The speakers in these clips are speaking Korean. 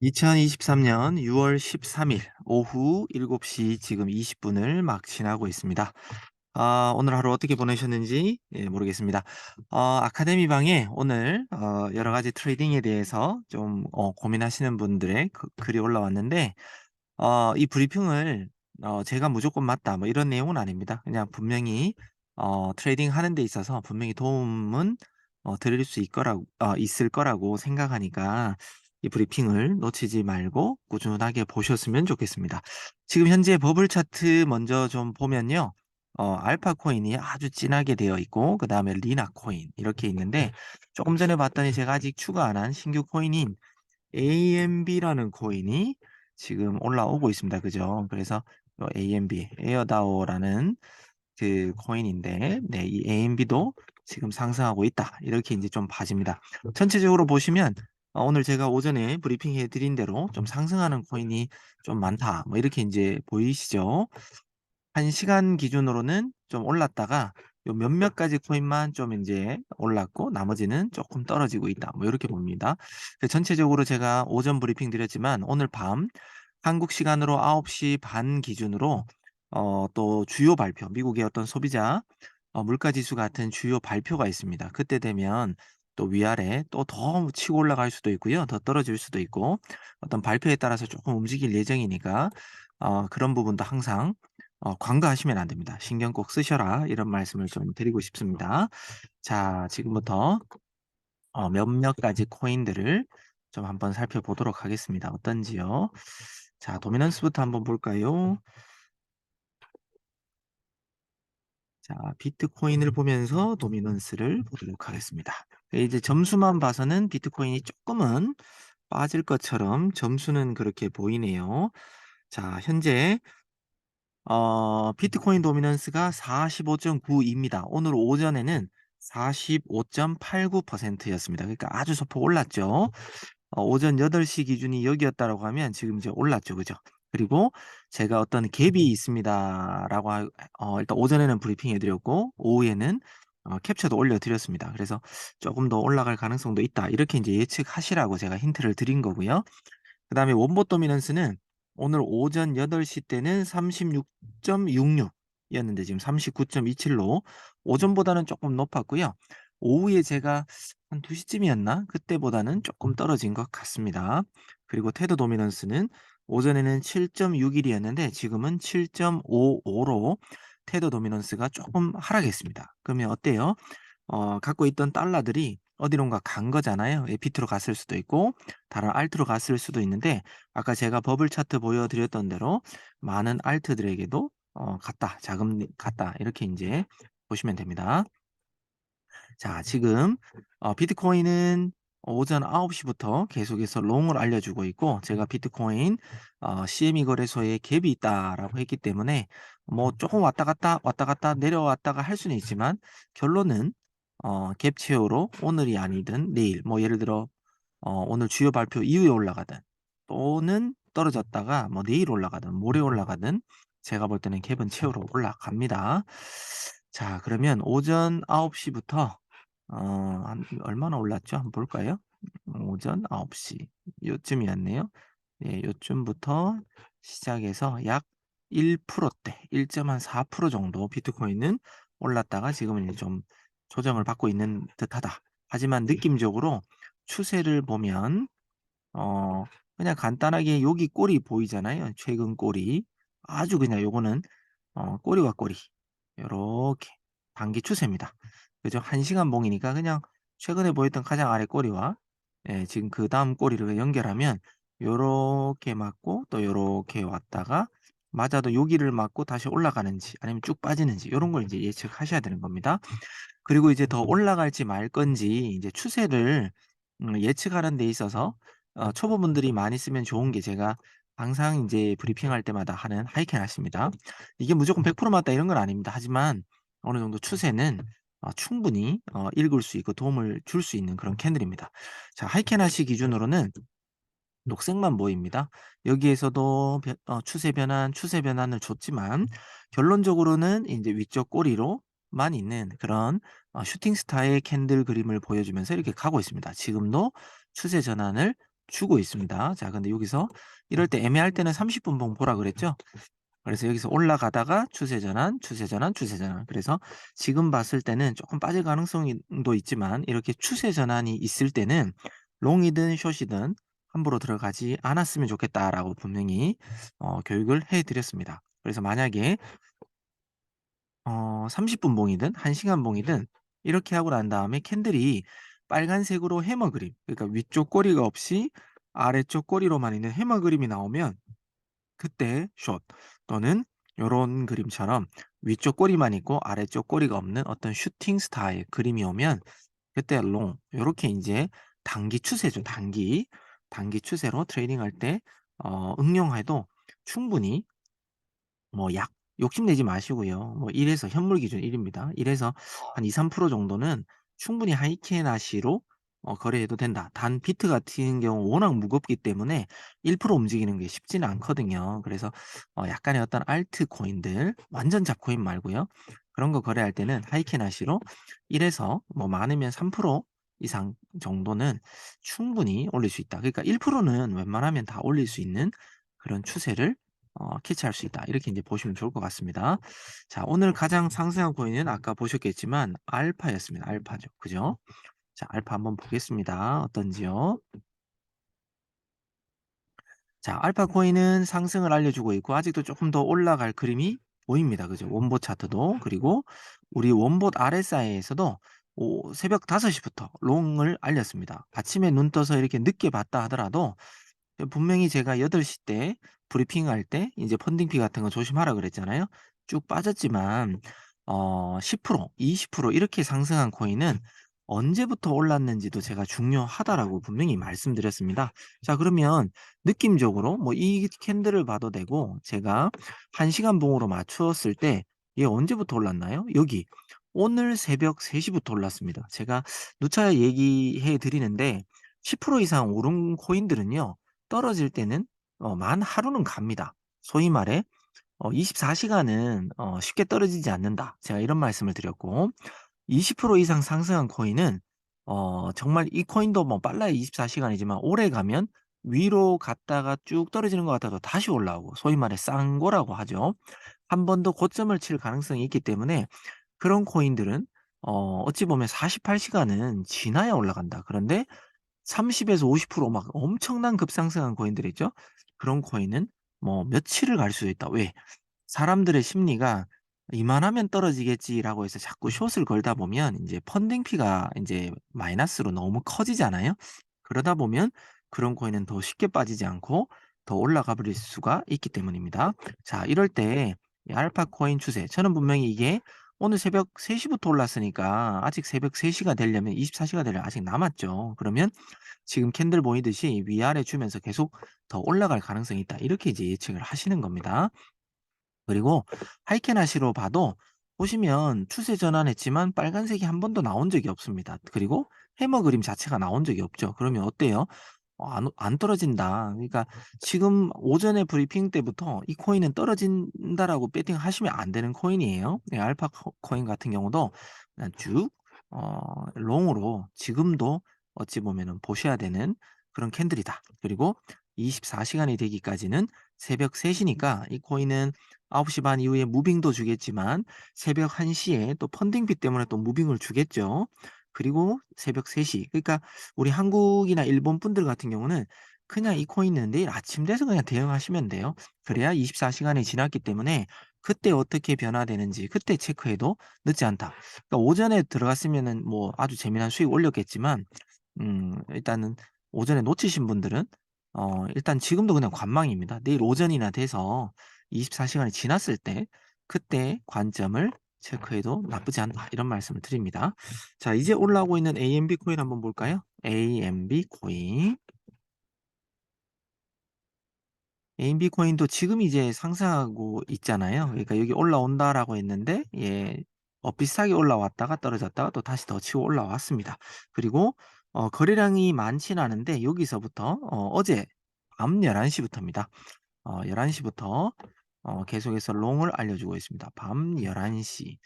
2023년 6월 13일 오후 7시 지금 20분을 막 지나고 있습니다. 오늘 하루 어떻게 보내셨는지 모르겠습니다. 아카데미 방에 오늘 여러 가지 트레이딩에 대해서 좀 고민하시는 분들의 글이 올라왔는데 이 브리핑을 제가 무조건 맞다 뭐 이런 내용은 아닙니다. 그냥 분명히 트레이딩 하는 데 있어서 분명히 도움은 드릴 수 있을 거라고 생각하니까 이 브리핑을 놓치지 말고 꾸준하게 보셨으면 좋겠습니다. 지금 현재 버블 차트 먼저 좀 보면요. 알파 코인이 아주 진하게 되어 있고 그다음에 리나 코인 이렇게 있는데 조금 전에 봤더니 제가 아직 추가 안 한 신규 코인인 AMB라는 코인이 지금 올라오고 있습니다. 그죠? 그래서 AMB, 에어다오라는 그 코인인데, 네, 이 AMB도 지금 상승하고 있다. 이렇게 이제 좀 봐집니다. 전체적으로 보시면 오늘 제가 오전에 브리핑해 드린 대로 좀 상승하는 코인이 좀 많다. 뭐 이렇게 이제 보이시죠? 1시간 기준으로는 좀 올랐다가 요 몇몇 가지 코인만 좀 인제 올랐고 나머지는 쪼끔 떨어지고 있다. 뭐 요렇게 봅니다. 전체적으로 제가 오전 브리핑 드렸지만 오늘 밤 한국 시간으로 9시 반 기준으로 또 주요 발표 미국의 어떤 소비자 물가 지수 같은 주요 발표가 있습니다. 그때 되면 또 위아래 또 더 치고 올라갈 수도 있고요. 더 떨어질 수도 있고 어떤 발표에 따라서 쪼끔 움직일 예정이니까 그런 부분도 항상 관가하시면 안 됩니다. "신경 꼭 쓰셔라." 이런 말씀을 좀 드리고 싶습니다. 자, 지금부터 몇몇 가지 코인들을 좀 한번 살펴보도록 하겠습니다. 어떤지요? 자, 도미넌스부터 한번 볼까요? 자, 비트코인을 보면서 도미넌스를 보도록 하겠습니다. 이제 점수만 봐서는 비트코인이 조금은 빠질 것처럼 점수는 그렇게 보이네요. 자, 현재 비트코인 도미넌스가 45.92입니다. 오늘 오전에는 45.89% 였습니다. 그러니까 아주 소폭 올랐죠. 오전 8시 기준이 여기였다라고 하면 지금 이제 올랐죠. 그죠? 그리고 제가 어떤 갭이 있습니다라고 일단 오전에는 브리핑해 드렸고 오후에는 캡처도 올려 드렸습니다. 그래서 조금 더 올라갈 가능성도 있다. 이렇게 이제 예측하시라고 제가 힌트를 드린 거고요. 그다음에 원보 도미넌스는 오늘 오전 8시 때는 36.66 이었는데 지금 39.27로 오전보다는 조금 높았고요. 오후에 제가 한 2 시쯤이었나? 그때보다는 조금 떨어진 것 같습니다. 그리고 테드 도미넌스는 오전에는 7.61이었는데 지금은 7.55로 테드 도미넌스가 조금 하락했습니다. 그러면 어때요? 갖고 있던 달러들이 어디론가 간 거잖아요. 예, 비트로 갔을 수도 있고 다른 알트로 갔을 수도 있는데 아까 제가 버블 차트 보여드렸던 대로 많은 알트들에게도 갔다. 자금이 갔다. 이렇게 이제 보시면 됩니다. 자, 지금 비트코인은 오전 9시 부터 계속해서 롱을 알려주고 있고 제가 비트코인 CME 거래소에 갭이 있다라고 했기 때문에 뭐 조금 왔다 갔다 내려왔다가 할 수는 있지만 결론은 갭 채우로 오늘이 아니든 내일 뭐 예를 들어 오늘 주요 발표 이후에 올라가든 또는 떨어졌다가 뭐 내일 올라가든 모레 올라가든 제가 볼 때는 갭은 채우러 올라갑니다. 자, 그러면 오전 9시 부터 한 얼마나 올랐죠? 한번 볼까요? 오전 9시 요쯤이었네요. 예, 요쯤부터 시작해서 약 1%대 1.4% 정도 비트코인은 올랐다가 지금은 이제 좀 조정을 받고 있는 듯하다. 하지만 느낌적으로 추세를 보면 어 그냥 간단하게 여기 꼬리 보이잖아요. 최근 꼬리. 아주 그냥 요거는 꼬리와 꼬리 요렇게 단기 추세입니다. 그죠? 1시간 봉이니까 그냥 최근에 보였던 가장 아래 꼬리와 예, 지금 그다음 꼬리를 연결하면 요렇게 맞고 또 요렇게 왔다가 맞아도 여기를 맞고 다시 올라가는지 아니면 쭉 빠지는지 요런 걸 이제 예측하셔야 되는 겁니다. 그리고 이제 더 올라갈지 말 건지 이제 추세를 예측하는 데 있어서 초보분들이 많이 쓰면 좋은 게 제가 항상 인제 브리핑할 때마다 하는 하이캔 핫입니다. 이게 무조건 100% 맞다 이런 건 아닙니다. 하지만 어느 정도 추세는 충분히 읽을 수 있고 도움을 줄 수 있는 그런 캔들입니다. 자, 하이캔 핫이 기준으로는 녹색만 보입니다. 여기에서도 추세 변환을 줬지만 결론적으로는 인제 위쪽 꼬리로만 있는 그런 슈팅 스타의 캔들 그림을 보여주면서 이렇게 가고 있습니다. 지금도 추세 전환을 주고 있습니다. 자 근데 여기서 이럴 때 애매할 때는 30분 봉 보라 그랬죠? 그래서 여기서 올라가다가 추세 전환, 추세 전환, 추세 전환. 그래서 지금 봤을 때는 조금 빠질 가능성이 도 있지만 이렇게 추세 전환이 있을 때는 롱이든 숏이든 함부로 들어가지 않았으면 좋겠다라고 분명히 교육을 해 드렸습니다. 그래서 만약에 30분 봉이든 1 시간 봉이든 이렇게 하고 난 다음에 캔들이 빨간색으로 해머 그림, 그러니까 위쪽 꼬리가 없이 아래쪽 꼬리로만 있는 해머 그림이 나오면 그때 숏, 또는 요런 그림처럼 위쪽 꼬리만 있고 아래쪽 꼬리가 없는 어떤 슈팅 스타일 그림이 오면 그때 롱, 요렇게 인제 단기 추세죠. 단기 추세로 트레이딩할 때 응용해도 충분히 뭐 약 욕심내지 마시고요. 뭐 1 에서 현물 기준 1 입니다. 1 에서 한 2-3% 정도는 충분히 하이캐나시로 거래해도 된다. 단 비트 같은 경우 워낙 무겁기 때문에 1% 움직이는 게 쉽지는 않거든요. 그래서 약간의 어떤 알트 코인들, 완전 잡코인 말고요. 그런 거 거래할 때는 하이캐나시로 1 에서 뭐 많으면 3% 이상 정도는 충분히 올릴 수 있다. 그러니까 1%는 웬만하면 다 올릴 수 있는 그런 추세를 캐치할 수 있다. 이렇게 이제 보시면 좋을 것 같습니다. 자, 오늘 가장 상승한 코인은 아까 보셨겠지만 알파였습니다. 알파죠. 그죠? 자, 알파 한번 보겠습니다. 어떤지요? 자, 알파 코인은 상승을 알려주고 있고 아직도 조금 더 올라갈 그림이 보입니다. 그죠? 원봇 차트도. 그리고 우리 원봇 RSI에서도 새벽 5시부터 롱을 알렸습니다. 아침에 눈 떠서 이렇게 늦게 봤다 하더라도 분명히 제가 8시 때 브리핑할 때 이제 펀딩 피 같은 거 조심하라 그랬잖아요. 쭉 빠졌지만 10% 20% 이렇게 상승한 코인은 언제부터 올랐는지도 제가 중요하다라고 분명히 말씀드렸습니다. 자 그러면 느낌적으로 뭐 이 캔들을 봐도 되고 제가 1 시간 봉으로 맞추었을 때 얘 언제부터 올랐나요? 여기 오늘 새벽 3 시부터 올랐습니다. 제가 누차 얘기해 드리는데 10% 이상 오른 코인들은요. 떨어질 때는 만 하루는 갑니다. 소위 말해 24 시간은 쉽게 떨어지지 않는다. 제가 이런 말씀을 드렸고 20% 이상 상승한 코인은 정말 이 코인도 뭐 빨라야 24 시간이지만 오래 가면 위로 갔다가 쭉 떨어지는 것 같아도 다시 올라오고 소위 말해 쌍고라고 하죠. 한 번 더 고점을 칠 가능성이 있기 때문에 그런 코인들은 어찌 보면 48 시간은 지나야 올라간다. 그런데 30에서 50%막 엄청난 급상승한 코인들 있죠? 그런 코인은 뭐 며칠을 갈 수도 있다. 왜? 사람들의 심리가 '이만하면 떨어지겠지.'라고 해서 자꾸 숏을 걸다 보면 인제 펀딩 피가 인제 마이너스로 너무 커지잖아요. 그러다 보면 그런 코인은 더 쉽게 빠지지 않고 더 올라가 버릴 수가 있기 때문입니다. 자 이럴 때 이 알파 코인 추세 저는 분명히 이게 오늘 새벽 3 시부터 올랐으니까 아직 새벽 3 시가 되려면 24 시가 되려면 아직 남았죠. 그러면 지금 캔들 보이듯이 위아래 주면서 계속 더 올라갈 가능성이 있다. 이렇게 이제 예측을 하시는 겁니다. 그리고 하이캐나시로 봐도 보시면 추세 전환했지만 빨간색이 한 번도 나온 적이 없습니다. 그리고 해머 그림 자체가 나온 적이 없죠. 그러면 어때요? 안 떨어진다. 그러니까 지금 오전에 브리핑 때부터 이 코인은 떨어진다라고 배팅하시면 안 되는 코인이에요. 네, 알파 코인 같은 경우도 그냥 쭉 롱으로 지금도 어찌 보면은 보셔야 되는 그런 캔들이다. 그리고 24 시간이 되기까지는 새벽 3 시니까 이 코인은 9시 반 이후에 무빙도 주겠지만 새벽 1 시에 또 펀딩비 때문에 또 무빙을 주겠죠. 그리고 새벽 3 시. 그러니까 우리 한국이나 일본 분들 같은 경우는 그냥 이 코인은 내일 아침 돼서 그냥 대응하시면 돼요. 그래야 24 시간이 지났기 때문에 그때 어떻게 변화되는지 그때 체크해도 늦지 않다. 그러니까 오전에 들어갔으면은 뭐 아주 재미난 수익 올렸겠지만 일단은 오전에 놓치신 분들은 일단 지금도 그냥 관망입니다. 내일 오전이나 돼서 24 시간이 지났을 때 그때 관점을 체크해도 나쁘지 않다. 이런 말씀을 드립니다. 자 이제 올라오고 있는 AMB 코인 한번 볼까요? AMB 코인. AMB 코인도 지금 이제 상승하고 있잖아요. 그러니까 여기 올라온다라고 했는데 비슷하게 올라왔다가 떨어졌다가 또 다시 더 치고 올라왔습니다. 그리고 거래량이 많지는 않은데 여기서부터 어제 밤 11 시부터입니다. 11 시부터 계속해서 롱을 알려주고 있습니다. 밤 11 시.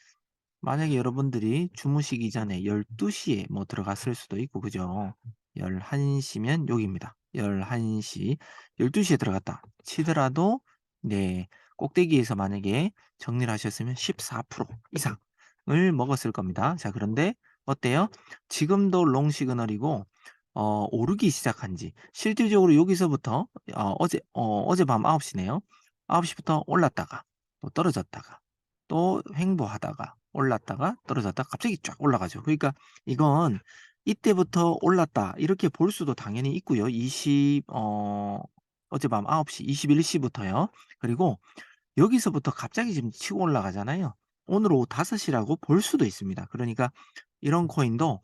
만약에 여러분들이 주무시기 전에 12 시에 뭐 들어갔을 수도 있고 그죠? 11 시면 여기입니다. 11시, 12시에 들어갔다 치더라도 네 꼭대기에서 만약에 정리를 하셨으면 14% 이상을 먹었을 겁니다. 자 그런데 어때요? 지금도 롱 시그널이고 오르기 시작한 지 실질적으로 여기서부터 어젯밤 9시 시네요. 9시 시부터 올랐다가 또 떨어졌다가 또 횡보하다가 올랐다가 떨어졌다가 갑자기 쫙 올라가죠. 그러니까 이건 이때부터 올랐다 이렇게 볼 수도 당연히 있고요. 어젯밤 9시 21시 부터요. 그리고 여기서부터 갑자기 지금 치고 올라가잖아요. 오늘 오후 5시 시라고 볼 수도 있습니다. 그러니까 이런 코인도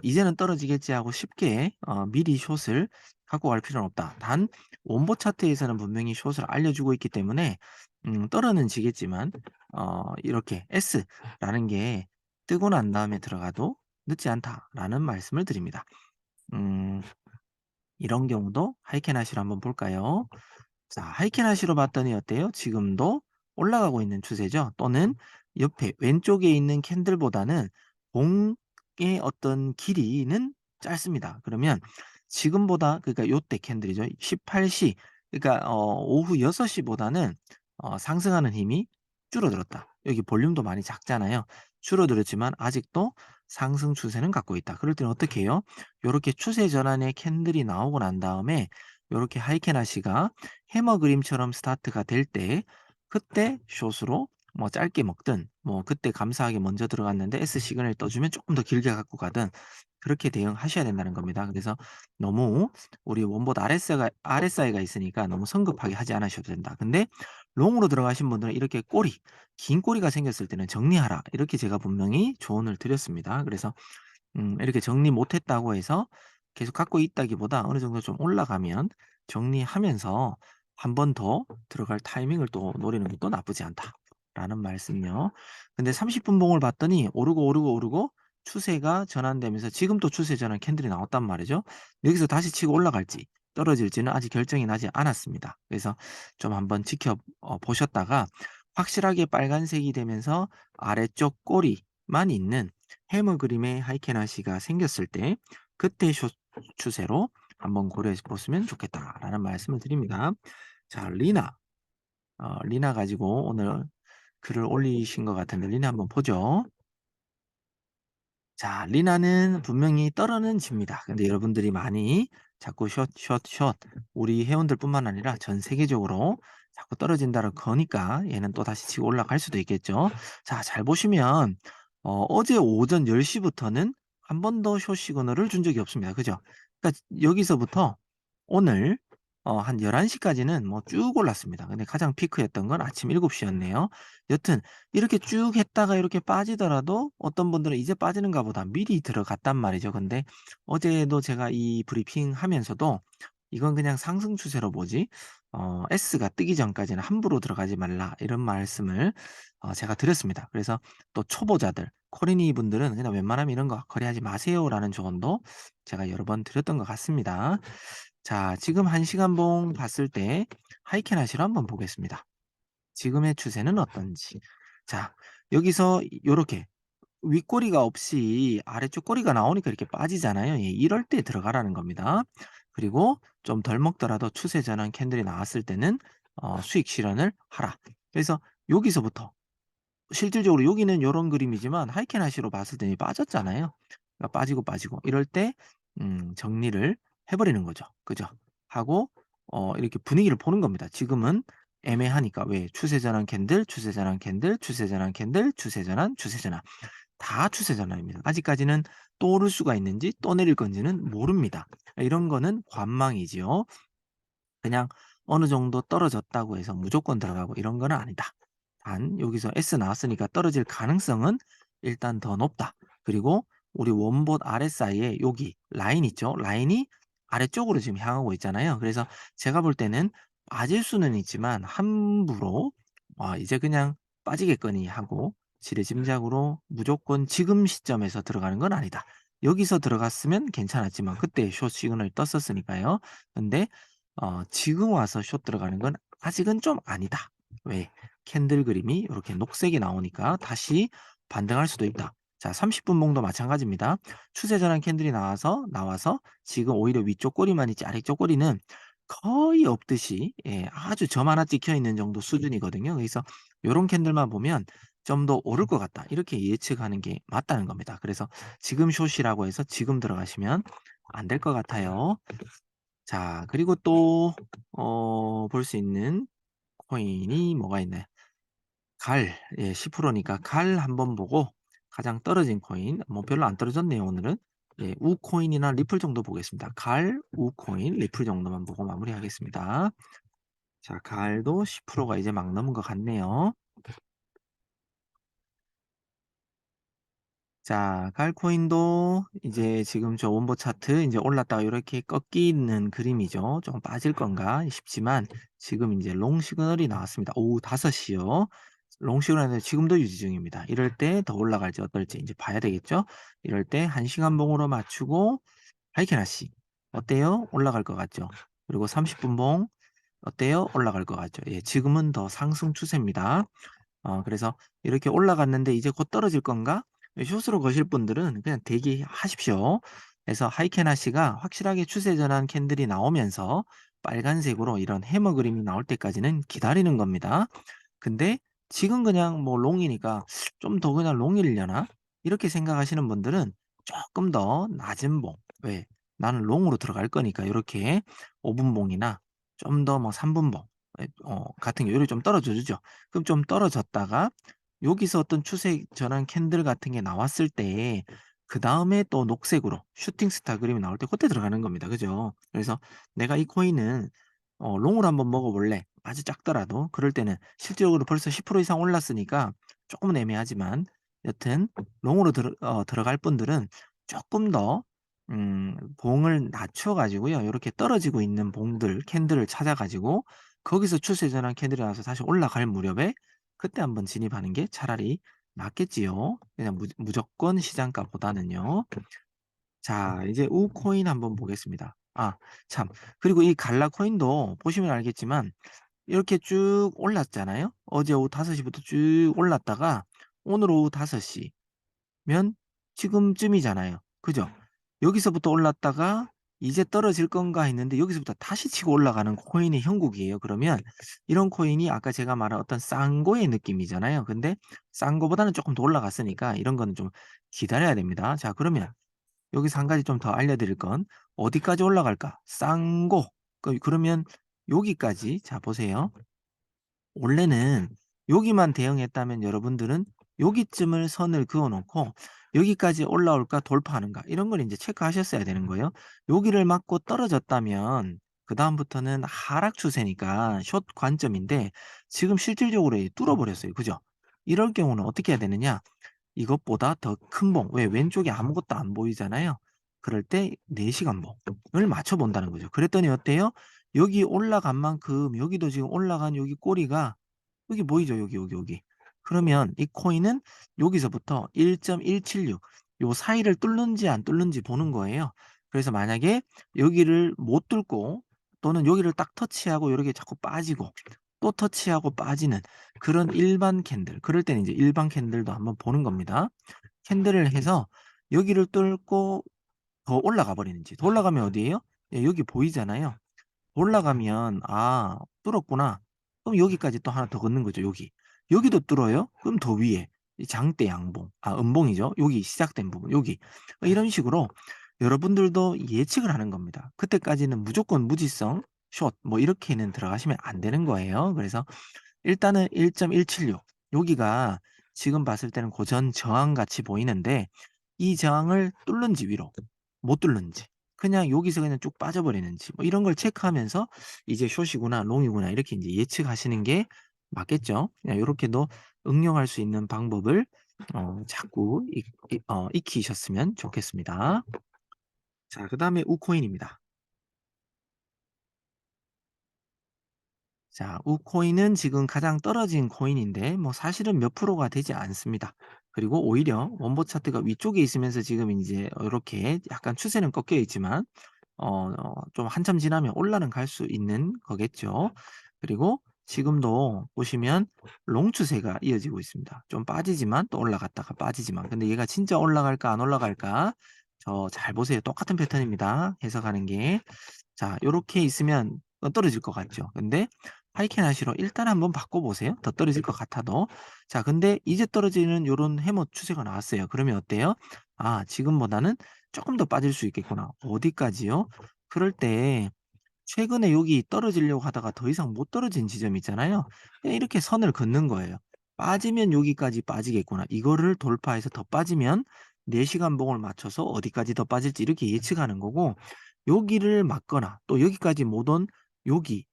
이제는 떨어지겠지 하고 쉽게 미리 숏을 갖고 갈 필요는 없다. 단 원보 차트에서는 분명히 숏을 알려주고 있기 때문에 떨어는 지겠지만 이렇게 S라는 게 뜨고 난 다음에 들어가도 늦지 않다라는 말씀을 드립니다. 음 이런 경우도 하이캐나시로 한번 볼까요? 자 하이캐나시로 봤더니 어때요? 지금도 올라가고 있는 추세죠. 또는 옆에 왼쪽에 있는 캔들보다는 봉의 어떤 길이는 짧습니다. 그러면 지금보다 그러니까 요때 캔들이죠. 18시 그러니까 오후 6시 보다는 상승하는 힘이 줄어들었다. 여기 볼륨도 많이 작잖아요. 줄어들었지만 아직도 상승 추세는 갖고 있다. 그럴 때는 어떻게 해요? 요렇게 추세 전환의 캔들이 나오고 난 다음에 요렇게 하이캐나시가 해머 그림처럼 스타트가 될 때 그때 숏으로 뭐 짧게 먹든 뭐 그때 감사하게 먼저 들어갔는데 S 시그널 떠주면 조금 더 길게 갖고 가든 그렇게 대응하셔야 된다는 겁니다. 그래서 너무 우리 원보다 RSI가 있으니까 너무 성급하게 하지 않으셔도 된다. 근데 롱으로 들어가신 분들은 이렇게 긴 꼬리가 생겼을 때는 정리하라. 이렇게 제가 분명히 조언을 드렸습니다. 그래서 이렇게 정리 못 했다고 해서 계속 갖고 있다기보다 어느 정도 좀 올라가면 정리하면서 한 번 더 들어갈 타이밍을 또 노리는 것도 나쁘지 않다라는 말씀이요. 근데 30분 봉을 봤더니 오르고, 오르고, 오르고 추세가 전환되면서 지금 또 추세 전환 캔들이 나왔단 말이죠. 여기서 다시 치고 올라갈지 떨어질지는 아직 결정이 나지 않았습니다. 그래서 좀 한번 보셨다가 확실하게 빨간색이 되면서 아래쪽 꼬리만 있는 해머 그림의 하이캐나시가 생겼을 때 그때 숏 추세로 한번 고려해 보시면 좋겠다라는 말씀을 드립니다. 자, 리나 가지고 오늘 글을 올리신 것 같은데 리나 한번 보죠. 자, 리나는 분명히 떨어는 집니다. 근데 여러분들이 많이 자꾸 숏 우리 회원들뿐만 아니라 전 세계적으로 자꾸 떨어진다고 거니까 얘는 또다시 치고 올라갈 수도 있겠죠. 자, 잘 보시면 어제 오전 10시 부터는 한 번도 숏 시그널을 준 적이 없습니다. 그죠? 그러니까 여기서부터 오늘 한 11시 까지는 뭐 쭉 올랐습니다. 근데 가장 피크였던 건 아침 7시 였네요. 여튼 이렇게 쭉 했다가 이렇게 빠지더라도 어떤 분들은 '이제 빠지는가 보다.' 미리 들어갔단 말이죠. 근데 어제도 제가 이 브리핑하면서도 "이건 그냥 상승 추세로 보지 S가 뜨기 전까지는 함부로 들어가지 말라." 이런 말씀을 제가 드렸습니다. 그래서 또 초보자들 코리니 분들은 "그냥 웬만하면 이런 거 거래하지 마세요."라는 조언도 제가 여러 번 드렸던 것 같습니다. 자 지금 1 시간봉 봤을 때 하이캔 하시로 한번 보겠습니다. 지금의 추세는 어떤지. 자 여기서 요렇게 윗꼬리가 없이 아래쪽 꼬리가 나오니까 이렇게 빠지잖아요. 예 이럴 때 들어가라는 겁니다. 그리고 좀 덜 먹더라도 추세 전환 캔들이 나왔을 때는 수익 실현을 하라. 그래서 여기서부터 실질적으로 여기는 요런 그림이지만 하이캔 하시로 봤을 때는 빠졌잖아요. 그러니까 빠지고, 빠지고 이럴 때 정리를 해 버리는 거죠. 그죠? 하고 이렇게 분위기를 보는 겁니다. 지금은 애매하니까 왜 추세 전환 캔들, 추세 전환 캔들, 추세 전환 캔들, 추세 전환, 추세 전환. 다 추세 전환입니다. 아직까지는 또 오를 수가 있는지 또 내릴 건지는 모릅니다. 이런 거는 관망이지요. 그냥 어느 정도 떨어졌다고 해서 무조건 들어가고 이런 거는 아니다. 단 여기서 S 나왔으니까 떨어질 가능성은 일단 더 높다. 그리고 우리 원봇 RSI에 여기 라인 있죠? 라인이 아래쪽으로 지금 향하고 있잖아요. 그래서 제가 볼 때는 빠질 수는 있지만 함부로 이제 그냥 빠지겠거니 하고 지레짐작으로 무조건 지금 시점에서 들어가는 건 아니다. 여기서 들어갔으면 괜찮았지만 그때 숏 시그널 떴었으니까요. 근데 지금 와서 숏 들어가는 건 아직은 좀 아니다. 왜? 캔들 그림이 이렇게 녹색이 나오니까 다시 반등할 수도 있다. 자 30분 봉도 마찬가지입니다. 추세 전환 캔들이 나와서 지금 오히려 위쪽 꼬리만 있지 아래쪽 꼬리는 거의 없듯이 아주 점 하나 찍혀 있는 정도 수준이거든요. 그래서 요런 캔들만 보면 '좀 더 오를 것 같다.' 이렇게 예측하는 게 맞다는 겁니다. 그래서 지금 숏이라고 해서 지금 들어가시면 안 될 것 같아요. 자 그리고 또 볼 수 있는 코인이 뭐가 있나요? 예 10% 니까 갈 한번 보고 가장 떨어진 코인 뭐 별로 안 떨어졌네요 오늘은. 예 우코인이나 리플 정도 보겠습니다. 갈, 우코인, 리플 정도만 보고 마무리하겠습니다. 자 갈도 10%가 이제 막 넘은 것 같네요. 자 갈코인도 이제 지금 저 원보 차트 이제 올랐다가 요렇게 꺾이는 그림이죠. 조금 빠질 건가 싶지만 지금 이제 롱 시그널이 나왔습니다. 오후 5 시요. 롱 시그널은 지금도 유지 중입니다. 이럴 때 더 올라갈지 어떨지 이제 봐야 되겠죠. 이럴 때 1 시간 봉으로 맞추고 하이켄 하시 어때요? 올라갈 것 같죠? 그리고 30분 봉 어때요? 올라갈 것 같죠? 예 지금은 더 상승 추세입니다. 그래서 이렇게 올라갔는데 '이제 곧 떨어질 건가?' 숏으로 거실 분들은 그냥 대기하십시오. 그래서 하이케나 씨가 확실하게 추세 전환 캔들이 나오면서 빨간색으로 이런 해머 그림이 나올 때까지는 기다리는 겁니다. 근데 지금 그냥 뭐 롱이니까 '좀 더 그냥 롱이려나?' 이렇게 생각하시는 분들은 조금 더 낮은 봉 왜 나는 롱으로 들어갈 거니까 요렇게 5 분봉이나 좀 더 뭐 3 분봉 같은 경우 요렇게 좀 떨어져 주죠. 그럼 좀 떨어졌다가 여기서 어떤 추세 전환 캔들 같은 게 나왔을 때 그다음에 또 녹색으로 슈팅 스타 그림이 나올 때 그때 들어가는 겁니다. 그죠? 그래서 '내가 이 코인은 롱으로 한번 먹어 볼래.' 아주 작더라도 그럴 때는 실질적으로 벌써 10% 이상 올랐으니까 쪼끔은 애매하지만 여튼 롱으로 들어갈 분들은 쪼끔 더 봉을 낮춰 가지고요. 요렇게 떨어지고 있는 봉들 캔들을 찾아 가지고 거기서 추세 전환 캔들이 나와서 다시 올라갈 무렵에 그때 한번 진입하는 게 차라리 낫겠지요. 그냥 무조건 시장가보다는요. 자 이제 우코인 한번 보겠습니다. 참 그리고 이 갈라 코인도 보시면 알겠지만 이렇게 쭉 올랐잖아요. 어제 오후 5 시부터 쭉 올랐다가 오늘 오후 5 시면 지금쯤이잖아요. 그죠? 여기서부터 올랐다가 '이제 떨어질 건가.' 했는데 여기서부터 다시 치고 올라가는 코인의 형국이에요. 그러면 이런 코인이 아까 제가 말한 어떤 싼 거의 느낌이잖아요. 근데 싼 거보다는 쪼끔 더 올라갔으니까 이런 거는 좀 기다려야 됩니다. 자 그러면 여기서 한 가지 좀 더 알려드릴 건 어디까지 올라갈까? 싼 거. 그러면 여기까지 자 보세요. 원래는 여기만 대응했다면 여러분들은 여기쯤을 선을 그어 놓고 '여기까지 올라올까? 돌파하는가?' 이런 걸 인제 체크하셨어야 되는 거예요. 여기를 맞고 떨어졌다면 그다음부터는 하락 추세니까 숏 관점인데 지금 실질적으로 뚫어 버렸어요. 그죠? 이럴 경우는 어떻게 해야 되느냐? 이것보다 더 큰 봉 왜 왼쪽에 아무것도 안 보이잖아요. 그럴 때 4 시간 봉을 맞춰 본다는 거죠. 그랬더니 어때요? 여기 올라간 만큼 여기도 지금 올라간 여기 꼬리가 여기 보이죠? 여기. 그러면 이 코인은 여기서부터 1.176 요 사이를 뚫는지 안 뚫는지 보는 거예요. 그래서 만약에 여기를 못 뚫고 또는 여기를 딱 터치하고 요렇게 자꾸 빠지고 또 터치하고 빠지는 그런 일반 캔들 그럴 때는 이제 일반 캔들도 한번 보는 겁니다. 캔들을 해서 여기를 뚫고 더 올라가 버리는지 더 올라가면 어디예요? 예 여기 보이잖아요. 올라가면 '아 뚫었구나.' 그럼 여기까지 또 하나 더 걷는 거죠 여기. 여기도 뚫어요? 그럼 더 위에 이 장대 양봉 음봉이죠. 여기 시작된 부분 여기. 이런 식으로 여러분들도 예측을 하는 겁니다. 그때까지는 무조건 무지성 숏 뭐 이렇게는 들어가시면 안 되는 거예요. 그래서 일단은 1.176 여기가 지금 봤을 때는 고전 저항 같이 보이는데 이 저항을 뚫는지 위로 못 뚫는지 그냥 여기서 그냥 쭉 빠져버리는지 뭐 이런 걸 체크하면서 이제 숏이구나 롱이구나 이렇게 인제 예측하시는 게 맞겠죠. 그냥 요렇게도 응용할 수 있는 방법을 자꾸 익히셨으면 좋겠습니다. 자 그다음에 우코인입니다. 자, 우코인은 지금 가장 떨어진 코인인데 뭐 사실은 몇 프로가 되지 않습니다. 그리고 오히려 원보 차트가 위쪽에 있으면서 지금 이제 이렇게 약간 추세는 꺾여 있지만 좀 한참 지나면 올라는 갈 수 있는 거겠죠. 그리고 지금도 보시면 롱 추세가 이어지고 있습니다. 좀 빠지지만 또 올라갔다가 빠지지만. 근데 얘가 진짜 올라갈까 안 올라갈까? 저 잘 보세요. 똑같은 패턴입니다. 해석하는 게. 자, 요렇게 있으면 떨어질 것 같죠. 근데 하이켄 하시로 일단 한번 바꿔 보세요. 더 떨어질 것 같아도. 자, 근데 이제 떨어지는 요런 해머 추세가 나왔어요. 그러면 어때요? 아, 지금보다는 조금 더 빠질 수 있겠구나. 어디까지요? 그럴 때 최근에 여기 떨어지려고 하다가 더 이상 못 떨어진 지점이 있잖아요. 그냥 이렇게 선을 긋는 거예요. 빠지면 여기까지 빠지겠구나. 이거를 돌파해서 더 빠지면 4시간 봉을 맞춰서 어디까지 더 빠질지 이렇게 예측하는 거고, 여기를 맞거나 또 여기까지 못 온 여기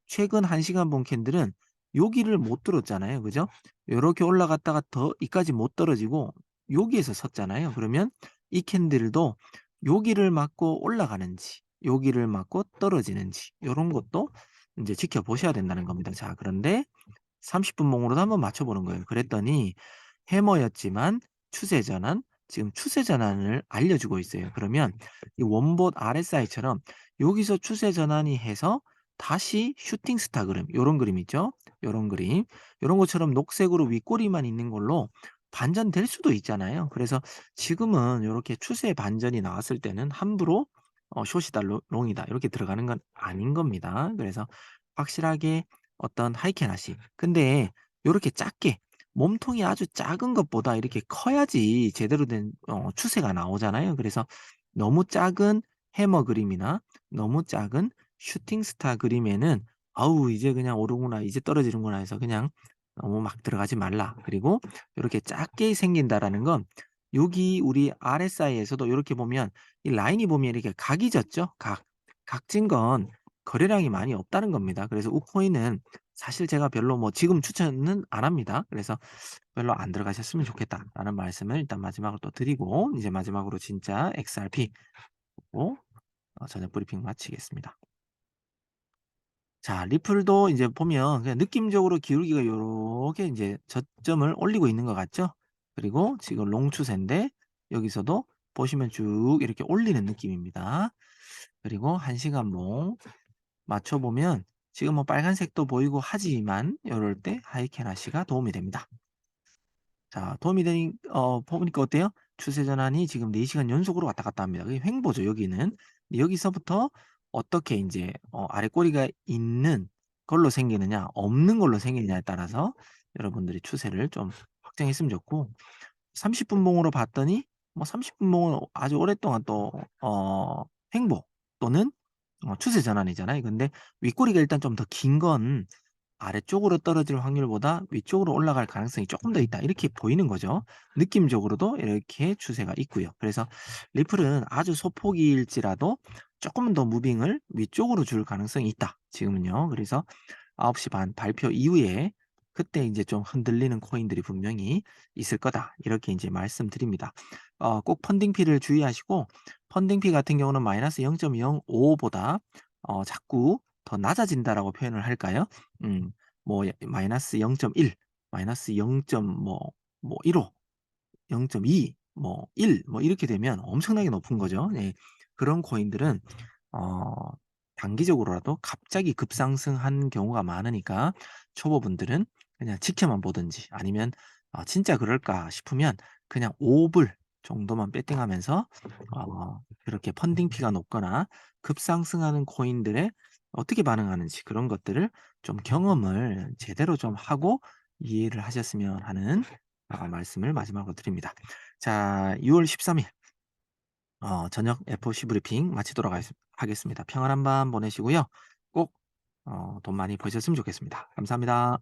최근 1시간 봉 캔들은 여기를 못 들었잖아요. 그죠? 요렇게 올라갔다가 더 이까지 못 떨어지고 여기에서 섰잖아요. 그러면 이 캔들도 여기를 맞고 올라가는지 여기를 맞고 떨어지는지 요런 것도 인제 지켜보셔야 된다는 겁니다. 자, 그런데 30분 봉으로도 한번 맞춰 보는 거예요. 그랬더니 해머였지만 추세 전환, 지금 추세 전환을 알려주고 있어요. 그러면 이 원봇 RSI처럼 여기서 추세 전환이 해서 다시 슈팅 스타 그림, 요런 그림 있죠? 요런 그림. 요런 것처럼 녹색으로 윗꼬리만 있는 걸로 반전될 수도 있잖아요. 그래서 지금은 요렇게 추세 반전이 나왔을 때는 함부로 숏이다 롱이다 이렇게 들어가는 건 아닌 겁니다. 그래서 확실하게 어떤 하이캔 하시, 근데 요렇게 작게 몸통이 아주 작은 것보다 이렇게 커야지 제대로 된 추세가 나오잖아요. 그래서 너무 작은 해머 그림이나 너무 작은 슈팅 스타 그림에는 '아우 이제 그냥 오르구나. 이제 떨어지는구나.' 해서 그냥 너무 막 들어가지 말라. 그리고 요렇게 작게 생긴다라는 건 여기 우리 RSI에서도 요렇게 보면 이 라인이 보면 이렇게 각이 졌죠? 각. 각진 건 거래량이 많이 없다는 겁니다. 그래서 우코인은 사실 제가 별로 뭐 지금 추천은 안 합니다. 그래서 별로 안 들어가셨으면 좋겠다라는 말씀을 일단 마지막으로 또 드리고, 이제 마지막으로 진짜 XRP 보고 저녁 브리핑 마치겠습니다. 자, 리플도 이제 보면 그냥 느낌적으로 기울기가 요렇게 이제 저점을 올리고 있는 것 같죠? 그리고 지금 롱 추세인데 여기서도 보시면 쭉 이렇게 올리는 느낌입니다. 그리고 1시간봉 맞춰 보면 지금 뭐 빨간색도 보이고 하지만 요럴 때 하이켄 하시가 도움이 됩니다. 자, 도움이 되니 보니까 어때요? 추세 전환이 지금 4시간 연속으로 왔다 갔다 합니다. 그게 횡보죠, 여기는. 여기서부터 어떻게 인제 아래 꼬리가 있는 걸로 생기느냐 없는 걸로 생기느냐에 따라서 여러분들이 추세를 좀 확정했으면 좋고, 30분 봉으로 봤더니 뭐 30분 봉은 아주 오랫동안 또 횡보 또는 추세 전환이잖아요. 근데 윗꼬리가 일단 좀 더 긴 건 아래쪽으로 떨어질 확률보다 위쪽으로 올라갈 가능성이 조금 더 있다. 이렇게 보이는 거죠. 느낌적으로도 이렇게 추세가 있고요. 그래서 리플은 아주 소폭일지라도 조금 더 무빙을 위쪽으로 줄 가능성이 있다. 지금은요. 그래서 9시 반 발표 이후에 그때 이제 좀 흔들리는 코인들이 분명히 있을 거다. 이렇게 이제 말씀드립니다. 꼭 펀딩피를 주의하시고, 펀딩피 같은 경우는 마이너스 0.05보다 자꾸 더 낮아진다라고 표현을 할까요? 뭐 마이너스 0.1, 마이너스 0. 뭐 15, 0.2, 뭐 1, 뭐 이렇게 되면 엄청나게 높은 거죠. 네. 그런 코인들은 어 단기적으로라도 갑자기 급상승한 경우가 많으니까 초보분들은 그냥 지켜만 보든지, 아니면 진짜 그럴까 싶으면 그냥 5불 정도만 배팅하면서 그렇게 펀딩 피가 높거나 급상승하는 코인들에 어떻게 반응하는지 그런 것들을 좀 경험을 제대로 좀 하고 이해를 하셨으면 하는 말씀을 마지막으로 드립니다. 자, 6월 13일 저녁 FOC 브리핑 마치도록 하겠습니다. 평안한 밤 보내시고요. 꼭 돈 많이 버셨으면 좋겠습니다. 감사합니다.